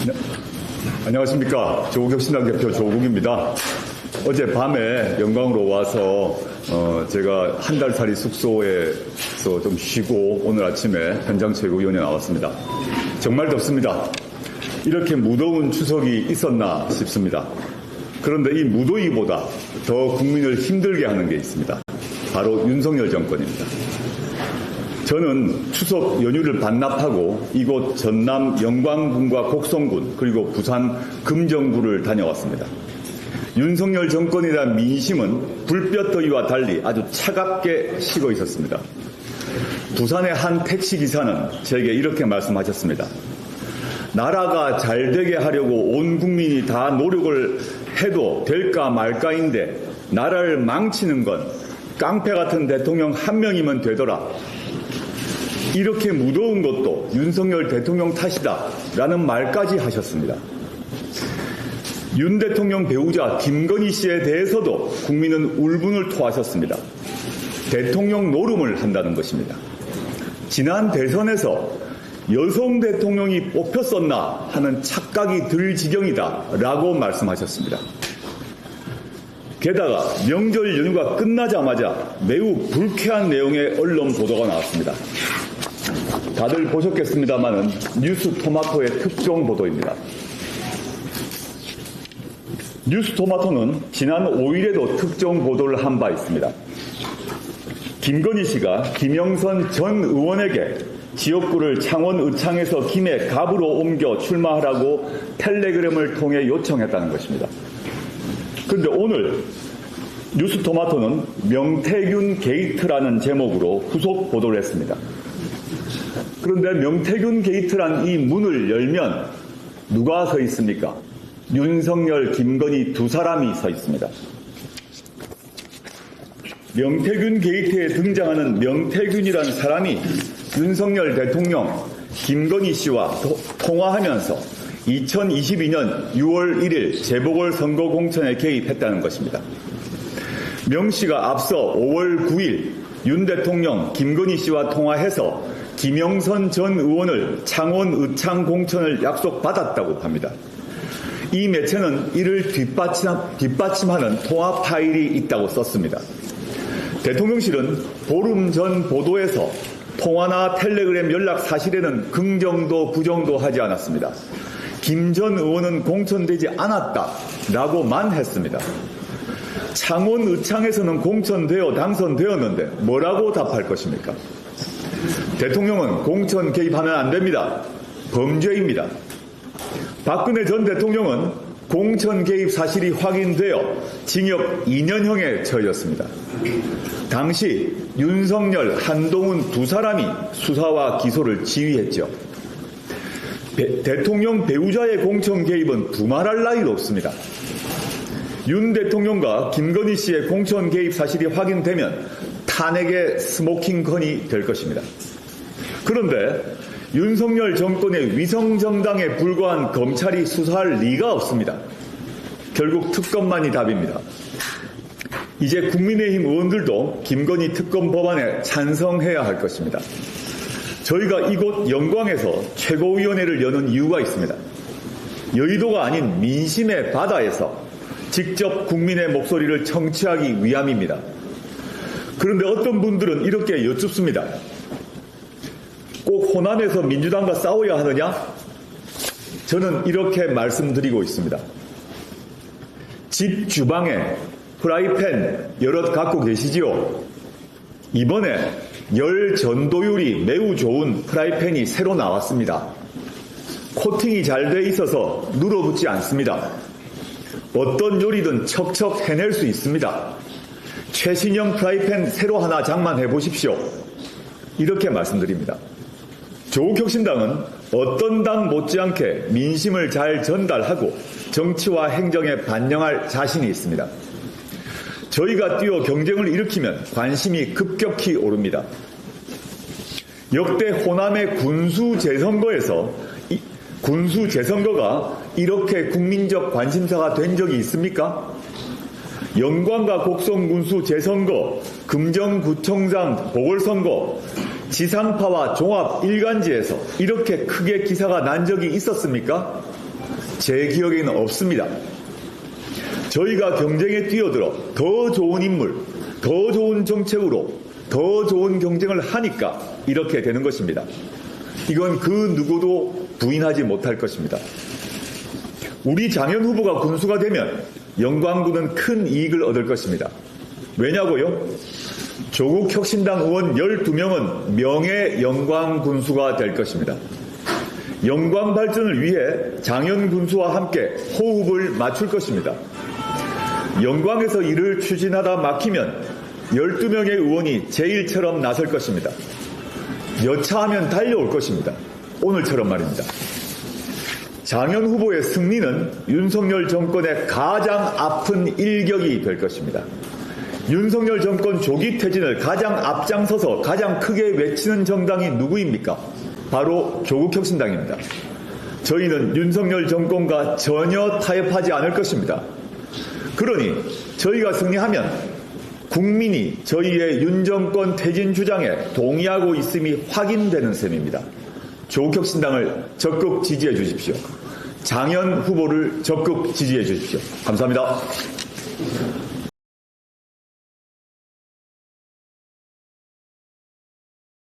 네. 안녕하십니까. 조국혁신당 대표 조국입니다. 어젯밤에 영광으로 와서 제가 한 달살이 숙소에서 좀 쉬고 오늘 아침에 현장체육위원회 나왔습니다. 정말 덥습니다. 이렇게 무더운 추석이 있었나 싶습니다. 그런데 이 무더위보다 더 국민을 힘들게 하는 게 있습니다. 바로 윤석열 정권입니다. 저는 추석 연휴를 반납하고 이곳 전남 영광군과 곡성군 그리고 부산 금정구를 다녀왔습니다. 윤석열 정권에 대한 민심은 불볕더위와 달리 아주 차갑게 식어 있었습니다. 부산의 한 택시기사는 저에게 이렇게 말씀하셨습니다. 나라가 잘 되게 하려고 온 국민이 다 노력을 해도 될까 말까인데 나라를 망치는 건 깡패 같은 대통령 한 명이면 되더라. 이렇게 무더운 것도 윤석열 대통령 탓이다 라는 말까지 하셨습니다. 윤 대통령 배우자 김건희 씨에 대해서도 국민은 울분을 토하셨습니다. 대통령 노름을 한다는 것입니다. 지난 대선에서 여성 대통령이 뽑혔었나 하는 착각이 들 지경이다 라고 말씀하셨습니다. 게다가 명절 연휴가 끝나자마자 매우 불쾌한 내용의 언론 보도가 나왔습니다. 다들 보셨겠습니다마는 뉴스토마토의 특종 보도입니다. 뉴스토마토는 지난 5일에도 특종 보도를 한 바 있습니다. 김건희 씨가 김영선 전 의원에게 지역구를 창원 의창에서 김해 갑으로 옮겨 출마하라고 텔레그램을 통해 요청했다는 것입니다. 그런데 오늘 뉴스토마토는 명태균 게이트라는 제목으로 후속 보도를 했습니다. 그런데 명태균 게이트란 이 문을 열면 누가 서 있습니까? 윤석열, 김건희 두 사람이 서 있습니다. 명태균 게이트에 등장하는 명태균이라는 사람이 윤석열 대통령, 김건희 씨와 통화하면서 2022년 6월 1일 재보궐선거 공천에 개입했다는 것입니다. 명 씨가 앞서 5월 9일 윤 대통령, 김건희 씨와 통화해서 김영선 전 의원을 창원 의창 공천을 약속받았다고 합니다. 이 매체는 이를 뒷받침하는 통화 파일이 있다고 썼습니다. 대통령실은 보름 전 보도에서 통화나 텔레그램 연락 사실에는 긍정도 부정도 하지 않았습니다. 김 전 의원은 공천되지 않았다라고만 했습니다. 창원 의창에서는 공천되어 당선되었는데 뭐라고 답할 것입니까? 대통령은 공천 개입하면 안 됩니다. 범죄입니다. 박근혜 전 대통령은 공천 개입 사실이 확인되어 징역 2년형에 처해졌습니다. 당시 윤석열, 한동훈 두 사람이 수사와 기소를 지휘했죠. 대통령 배우자의 공천 개입은 두말할 나위도 없습니다. 윤 대통령과 김건희 씨의 공천 개입 사실이 확인되면 탄핵의 스모킹건이 될 것입니다. 그런데 윤석열 정권의 위성정당에 불과한 검찰이 수사할 리가 없습니다. 결국 특검만이 답입니다. 이제 국민의힘 의원들도 김건희 특검 법안에 찬성해야 할 것입니다. 저희가 이곳 영광에서 최고위원회를 여는 이유가 있습니다. 여의도가 아닌 민심의 바다에서 직접 국민의 목소리를 청취하기 위함입니다. 그런데 어떤 분들은 이렇게 여쭙습니다. 꼭 호남에서 민주당과 싸워야 하느냐? 저는 이렇게 말씀드리고 있습니다. 집 주방에 프라이팬 여럿 갖고 계시지요? 이번에 열 전도율이 매우 좋은 프라이팬이 새로 나왔습니다. 코팅이 잘 돼 있어서 눌어붙지 않습니다. 어떤 요리든 척척 해낼 수 있습니다. 최신형 프라이팬 새로 하나 장만해 보십시오. 이렇게 말씀드립니다. 조국혁신당은 어떤 당 못지않게 민심을 잘 전달하고 정치와 행정에 반영할 자신이 있습니다. 저희가 뛰어 경쟁을 일으키면 관심이 급격히 오릅니다. 역대 호남의 군수 재선거가 이렇게 국민적 관심사가 된 적이 있습니까? 영광과 곡성 군수 재선거, 금정구청장 보궐선거, 지상파와 종합 일간지에서 이렇게 크게 기사가 난 적이 있었습니까? 제 기억에는 없습니다. 저희가 경쟁에 뛰어들어 더 좋은 인물, 더 좋은 정책으로 더 좋은 경쟁을 하니까 이렇게 되는 것입니다. 이건 그 누구도 부인하지 못할 것입니다. 우리 장현 후보가 군수가 되면 영광군은 큰 이익을 얻을 것입니다. 왜냐고요? 조국 혁신당 의원 12명은 명예 영광 군수가 될 것입니다. 영광 발전을 위해 장현 군수와 함께 호흡을 맞출 것입니다. 영광에서 일을 추진하다 막히면 12명의 의원이 제1처럼 나설 것입니다. 여차하면 달려올 것입니다. 오늘처럼 말입니다. 장현 후보의 승리는 윤석열 정권의 가장 아픈 일격이 될 것입니다. 윤석열 정권 조기 퇴진을 가장 앞장서서 가장 크게 외치는 정당이 누구입니까? 바로 조국혁신당입니다. 저희는 윤석열 정권과 전혀 타협하지 않을 것입니다. 그러니 저희가 승리하면 국민이 저희의 윤 정권 퇴진 주장에 동의하고 있음이 확인되는 셈입니다. 조국혁신당을 적극 지지해 주십시오. 장현 후보를 적극 지지해 주십시오. 감사합니다.